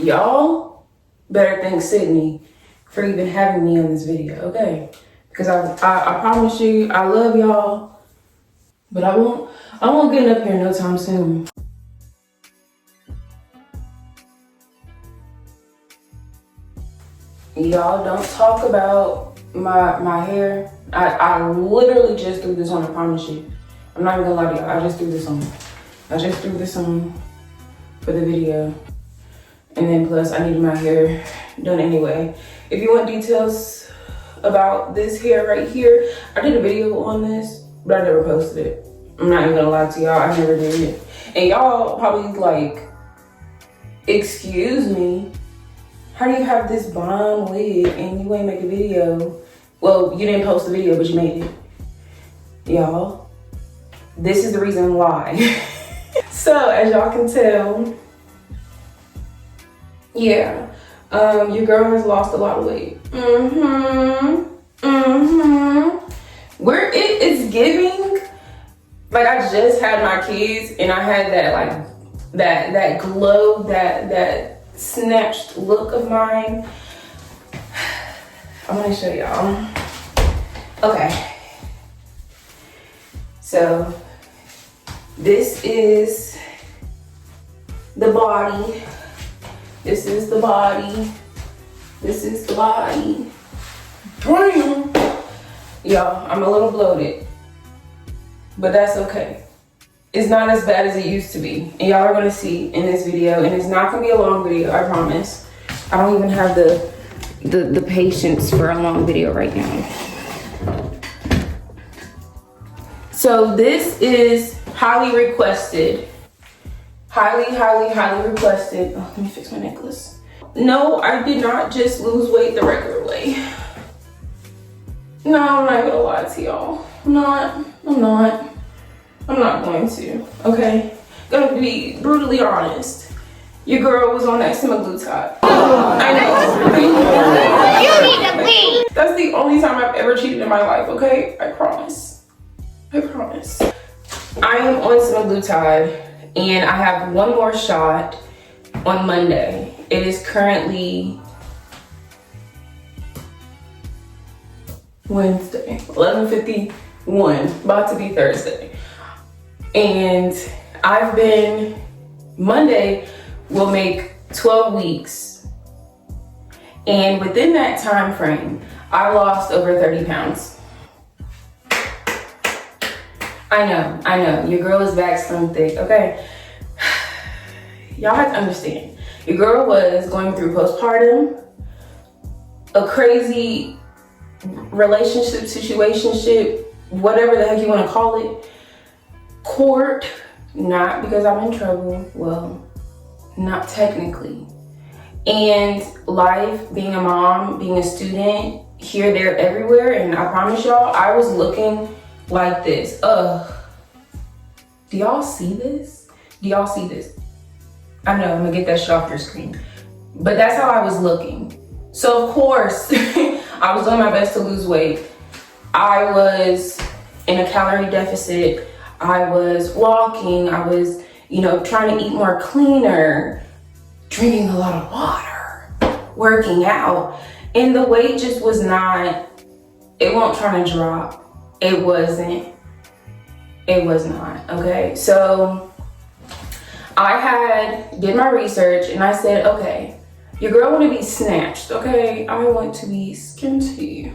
Y'all better thank Sydney for even having me on this video, okay? Because I promise you, I love y'all, but I won't get up here no time soon. Y'all don't talk about my hair. I literally just threw this on, I promise you. I'm not even gonna lie to y'all, I just threw this on. I just threw this on for the video. And then plus I needed my hair done anyway. If you want details about this hair right here, I did a video on this, but I never posted it. I'm not even gonna lie to y'all, I never did it. And y'all probably like, excuse me, how do you have this bomb wig and you ain't make a video? Well, you didn't post the video, but you made it. Y'all, this is the reason why. So as y'all can tell, yeah, your girl has lost a lot of weight. Where it's giving, like I just had my kids and I had that like, that glow, that snatched look of mine. I'm gonna show y'all. Okay. So this is the body. This is the body. This is the body. Damn. Y'all, I'm a little bloated, but that's okay. It's not as bad as it used to be. And y'all are gonna see in this video, and it's not gonna be a long video, I promise. I don't even have the patience for a long video right now. So this is highly requested. Highly requested. Oh, let me fix my necklace. No, I did not just lose weight the regular way. No, I'm not gonna lie to y'all. I'm not going to, okay? Gonna be brutally honest. Your girl was on that Semaglutide. I know. You need to be. That's the only time I've ever cheated in my life, okay? I promise. I promise. I am on Semaglutide and I have one more shot on Monday. It is currently Wednesday, 11:51, about to be Thursday. And Monday will make 12 weeks. And within that time frame, I lost over 30 pounds. I know, your girl is back slim thick, okay? Y'all have to understand, your girl was going through postpartum, a crazy relationship, situationship, whatever the heck you wanna call it, court, not because I'm in trouble, well, not technically. And life, being a mom, being a student, here, there, everywhere, and I promise y'all, I was looking like this. Ugh. Do y'all see this? Do y'all see this? I know, I'm gonna get that shit off your screen. But that's how I was looking. So of course, I was doing my best to lose weight. I was in a calorie deficit. I was walking. I was, trying to eat more cleaner, drinking a lot of water, working out. And the weight just was not, it wasn't trying to drop. It was not, okay? So I did my research and I said, okay, your girl want to be snatched, okay? I want to be skinty.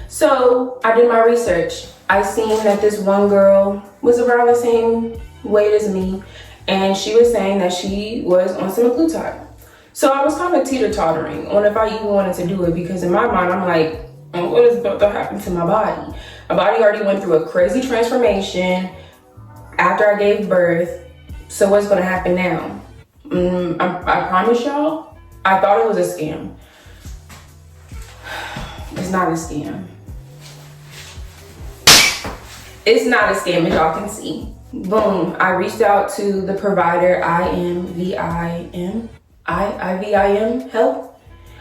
So I did my research. I seen that this one girl was around the same weight as me, and she was saying that she was on semaglutide. So I was kind of teeter-tottering on if I even wanted to do it, because in my mind, I'm like, what is about to happen to my body? My body already went through a crazy transformation after I gave birth. So what's gonna happen now? I promise y'all, I thought it was a scam. It's not a scam. It's not a scam, as y'all can see. Boom, I reached out to the provider, IVIM Health.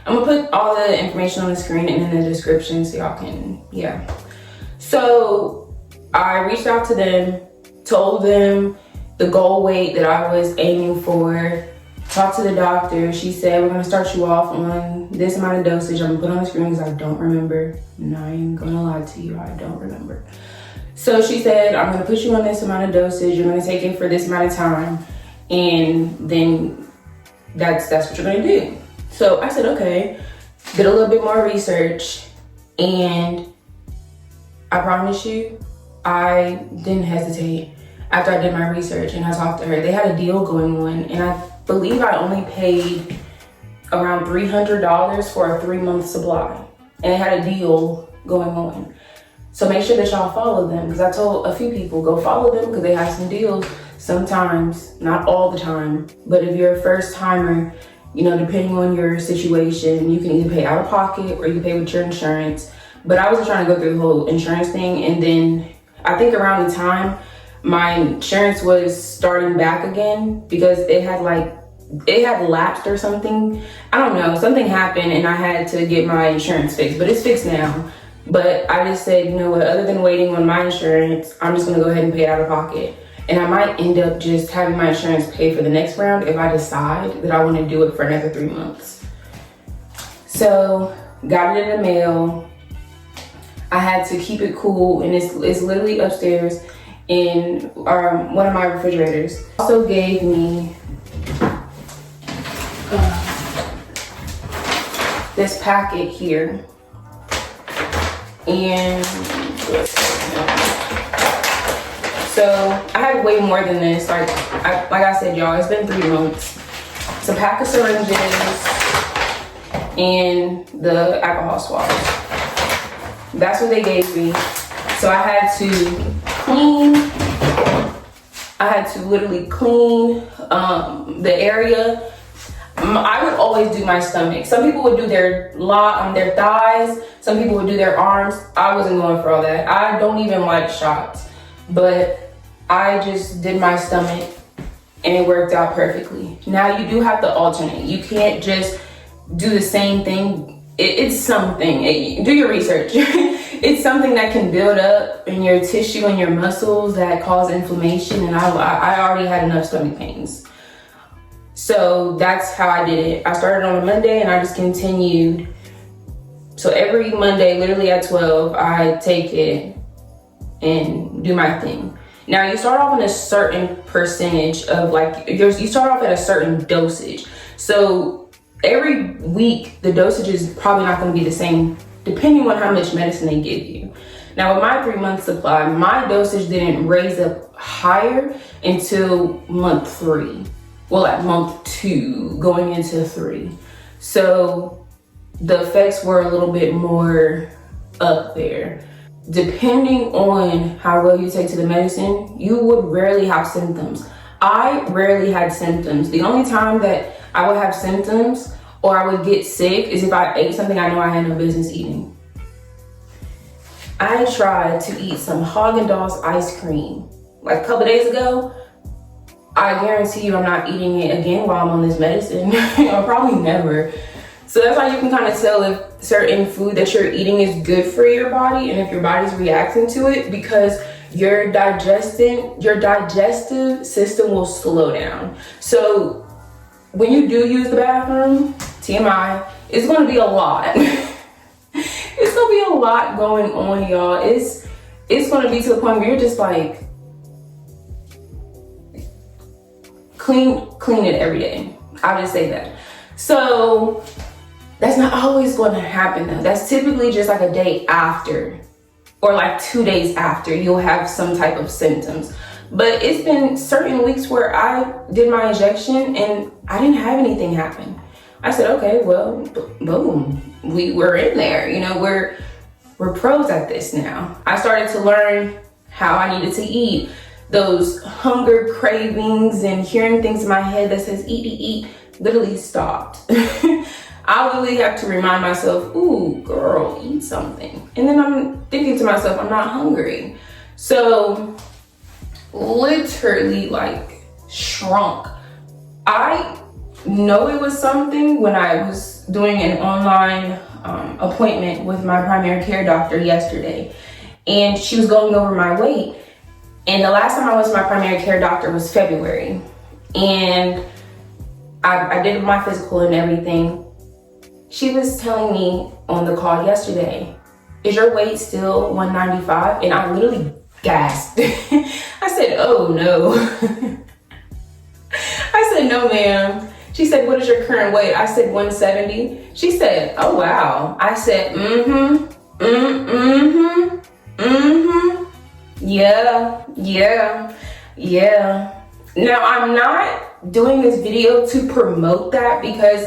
I'm gonna put all the information on the screen and in the description so y'all can, yeah. So I reached out to them, told them the goal weight that I was aiming for, talked to the doctor. She said, we're gonna start you off on this amount of dosage. I'm gonna put on the screen because I don't remember. I'm not even gonna lie to you, I don't remember. So she said, I'm gonna put you on this amount of dosage. You're gonna take it for this amount of time. And then that's what you're gonna do. So I said, okay, did a little bit more research, and I promise you, I didn't hesitate. After I did my research and I talked to her, they had a deal going on, and I believe I only paid around $300 for a 3-month supply, and it had a deal going on. So make sure that y'all follow them, because I told a few people, go follow them because they have some deals sometimes, not all the time. But if you're a first timer, you know, depending on your situation, you can either pay out of pocket or you can pay with your insurance. But I was trying to go through the whole insurance thing, and then I think around the time my insurance was starting back again because it had lapsed or something. I don't know, something happened and I had to get my insurance fixed, but it's fixed now. But I just said, you know what, other than waiting on my insurance, I'm just gonna go ahead and pay it out of pocket. And I might end up just having my insurance pay for the next round if I decide that I wanna do it for another 3 months. So, got it in the mail. I had to keep it cool, and it's literally upstairs in one of my refrigerators. Also gave me this packet here. And so I had way more than this. Like I said, y'all, it's been 3 months. It's a pack of syringes and the alcohol swabs. That's what they gave me. So I had to literally clean the area. I would always do my stomach. Some people would do their thighs. Some people would do their arms. I wasn't going for all that. I don't even like shots, but I just did my stomach and it worked out perfectly. Now you do have to alternate. You can't just do the same thing. It's something, do your research. It's something that can build up in your tissue and your muscles that cause inflammation, and I already had enough stomach pains. So that's how I did it. I started on a Monday and I just continued. So every Monday, literally at 12, I take it and do my thing. Now you start off in a certain percentage of you start off at a certain dosage. So every week, the dosage is probably not gonna be the same depending on how much medicine they give you. Now with my 3-month supply, my dosage didn't raise up higher until month 3. Well, at month 2, going into 3. So the effects were a little bit more up there. Depending on how well you take to the medicine, you would rarely have symptoms. I rarely had symptoms. The only time that I would have symptoms or I would get sick is if I ate something I know I had no business eating. I tried to eat some Haagen-Dazs ice cream like a couple days ago. I guarantee you I'm not eating it again while I'm on this medicine. Or probably never. So that's how you can kind of tell if certain food that you're eating is good for your body and if your body's reacting to it, because your digestive system will slow down. So when you do use the bathroom, TMI, it's gonna be a lot. It's gonna be a lot going on, y'all. It's gonna be to the point where you're just like, clean it every day. I'll just say that. So that's not always going to happen though. That's typically just like a day after or like 2 days after you'll have some type of symptoms. But it's been certain weeks where I did my injection and I didn't have anything happen. I said, okay, well, boom, we're in there. You know, we're pros at this now. I started to learn how I needed to eat. Those hunger cravings and hearing things in my head that says eat, literally stopped. I literally have to remind myself, ooh, girl, eat something. And then I'm thinking to myself, I'm not hungry. So literally like shrunk. I know it was something when I was doing an online appointment with my primary care doctor yesterday. And she was going over my weight. And the last time I went to my primary care doctor was February. And I did my physical and everything. She was telling me on the call yesterday, is your weight still 195? And I literally gasped. I said, oh no. I said, no ma'am. She said, what is your current weight? I said, 170. She said, oh wow. I said, yeah. Now, I'm not doing this video to promote that, because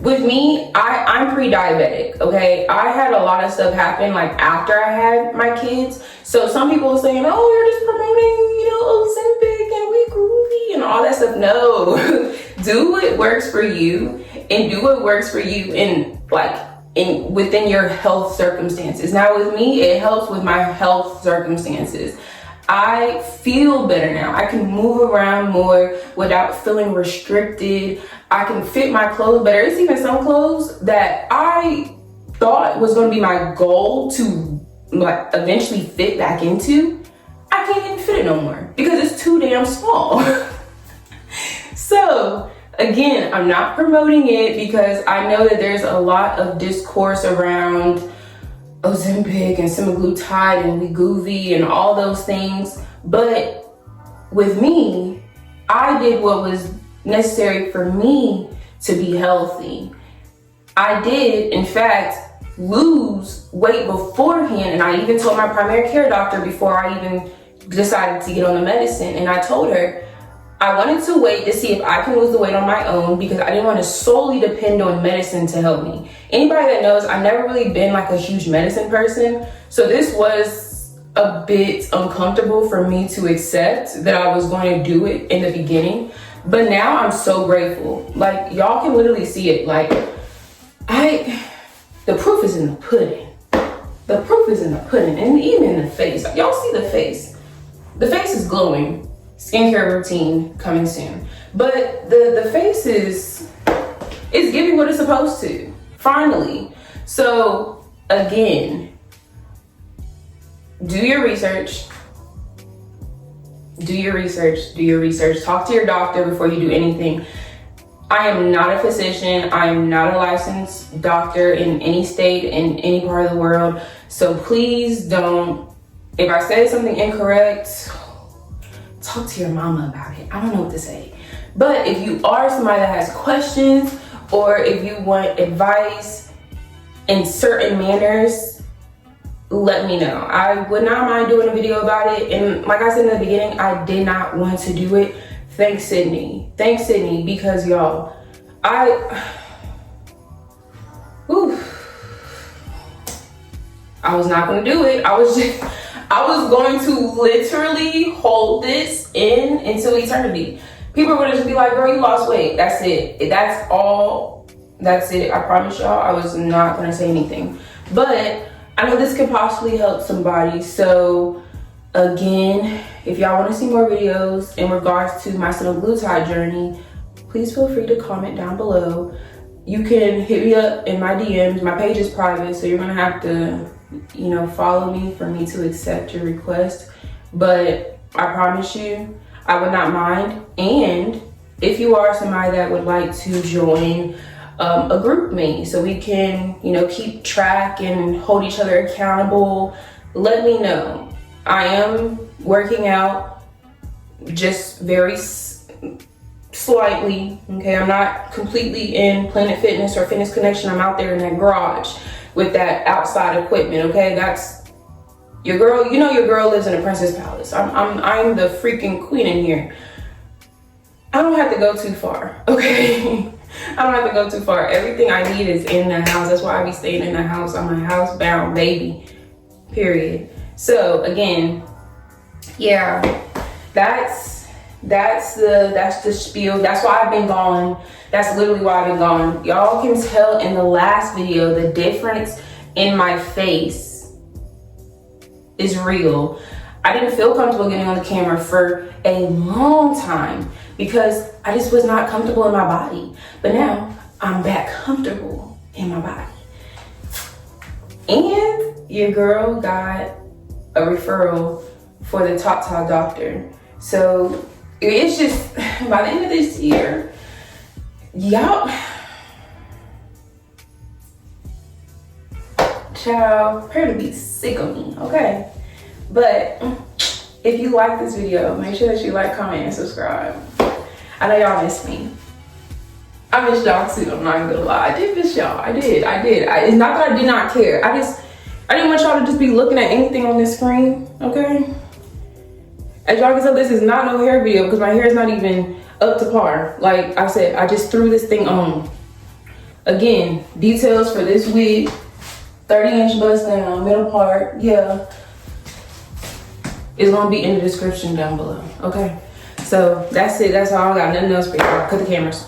with me, I'm pre-diabetic, okay? I had a lot of stuff happen like after I had my kids. So some people are saying, oh, you're just promoting, Ozempic and We Groovy and all that stuff. No, do what works for you, and do what works for you within your health circumstances. Now with me, it helps with my health circumstances. I feel better now. I can move around more without feeling restricted. I can fit my clothes better. It's even some clothes that I thought was going to be my goal to eventually fit back into. I can't even fit it no more because it's too damn small. So again, I'm not promoting it because I know that there's a lot of discourse around Ozempic and Semaglutide and Wegovy and all those things. But with me, I did what was necessary for me to be healthy. I did, in fact, lose weight beforehand, and I even told my primary care doctor before I even decided to get on the medicine, and I told her I wanted to wait to see if I can lose the weight on my own because I didn't want to solely depend on medicine to help me. Anybody that knows, I've never really been like a huge medicine person, so this was a bit uncomfortable for me to accept that I was going to do it in the beginning. But now I'm so grateful. Like, y'all can literally see it. Like, the proof is in the pudding. The proof is in the pudding, and even in the face. Y'all see the face. The face is glowing. Skincare routine coming soon. But the face is giving what it's supposed to, finally. So again, do your research. Do your research. Talk to your doctor before you do anything. I am not a physician. I am not a licensed doctor in any state, in any part of the world. So please don't, if I said something incorrect, talk to your mama about it. I don't know what to say. But if you are somebody that has questions, or if you want advice in certain manners, let me know. I would not mind doing a video about it. And like I said in the beginning, I did not want to do it. Thanks, Sydney. Thanks, Sydney, because y'all, I was not gonna do it. I was going to literally hold this in until eternity. People were gonna just be like, girl, you lost weight. That's it. That's all. That's it. I promise y'all, I was not gonna say anything. But I know this could possibly help somebody. So again, if y'all wanna see more videos in regards to my semaglutide journey, please feel free to comment down below. You can hit me up in my DMs. My page is private, so you're gonna have to, follow me for me to accept your request. But I promise you, I would not mind. And if you are somebody that would like to join a group me so we can, keep track and hold each other accountable, let me know. I am working out, just very slightly, okay? I'm not completely in Planet Fitness or Fitness Connection. I'm out there in that garage with that outside equipment, okay? That's your girl. Your girl lives in a princess palace. I'm the freaking queen in here. I don't have to go too far, okay? I don't have to go too far. Everything I need is in the house. That's why I be staying in the house. I'm a housebound baby, period. So again, yeah, that's the spiel. That's why I've been gone. That's literally why I've been gone. Y'all can tell in the last video, the difference in my face is real. I didn't feel comfortable getting on the camera for a long time because I just was not comfortable in my body. But now I'm back comfortable in my body. And your girl got a referral for the Top doctor. So it's just, by the end of this year, Y'all, child, prepare to be sick of me, okay? But if you like this video, make sure that you like, comment, and subscribe. I know y'all miss me. I miss y'all too, I'm not gonna lie. I did miss y'all, I did. It's not that I did not care. I didn't want y'all to just be looking at anything on this screen, okay? As y'all can tell, this is not no hair video because my hair is not even up to par. Like I said, I just threw this thing on. Again, details for this wig, 30-inch bust down, middle part, yeah. It's gonna be in the description down below, okay? So that's it, that's all I got, nothing else for y'all. Cut the cameras.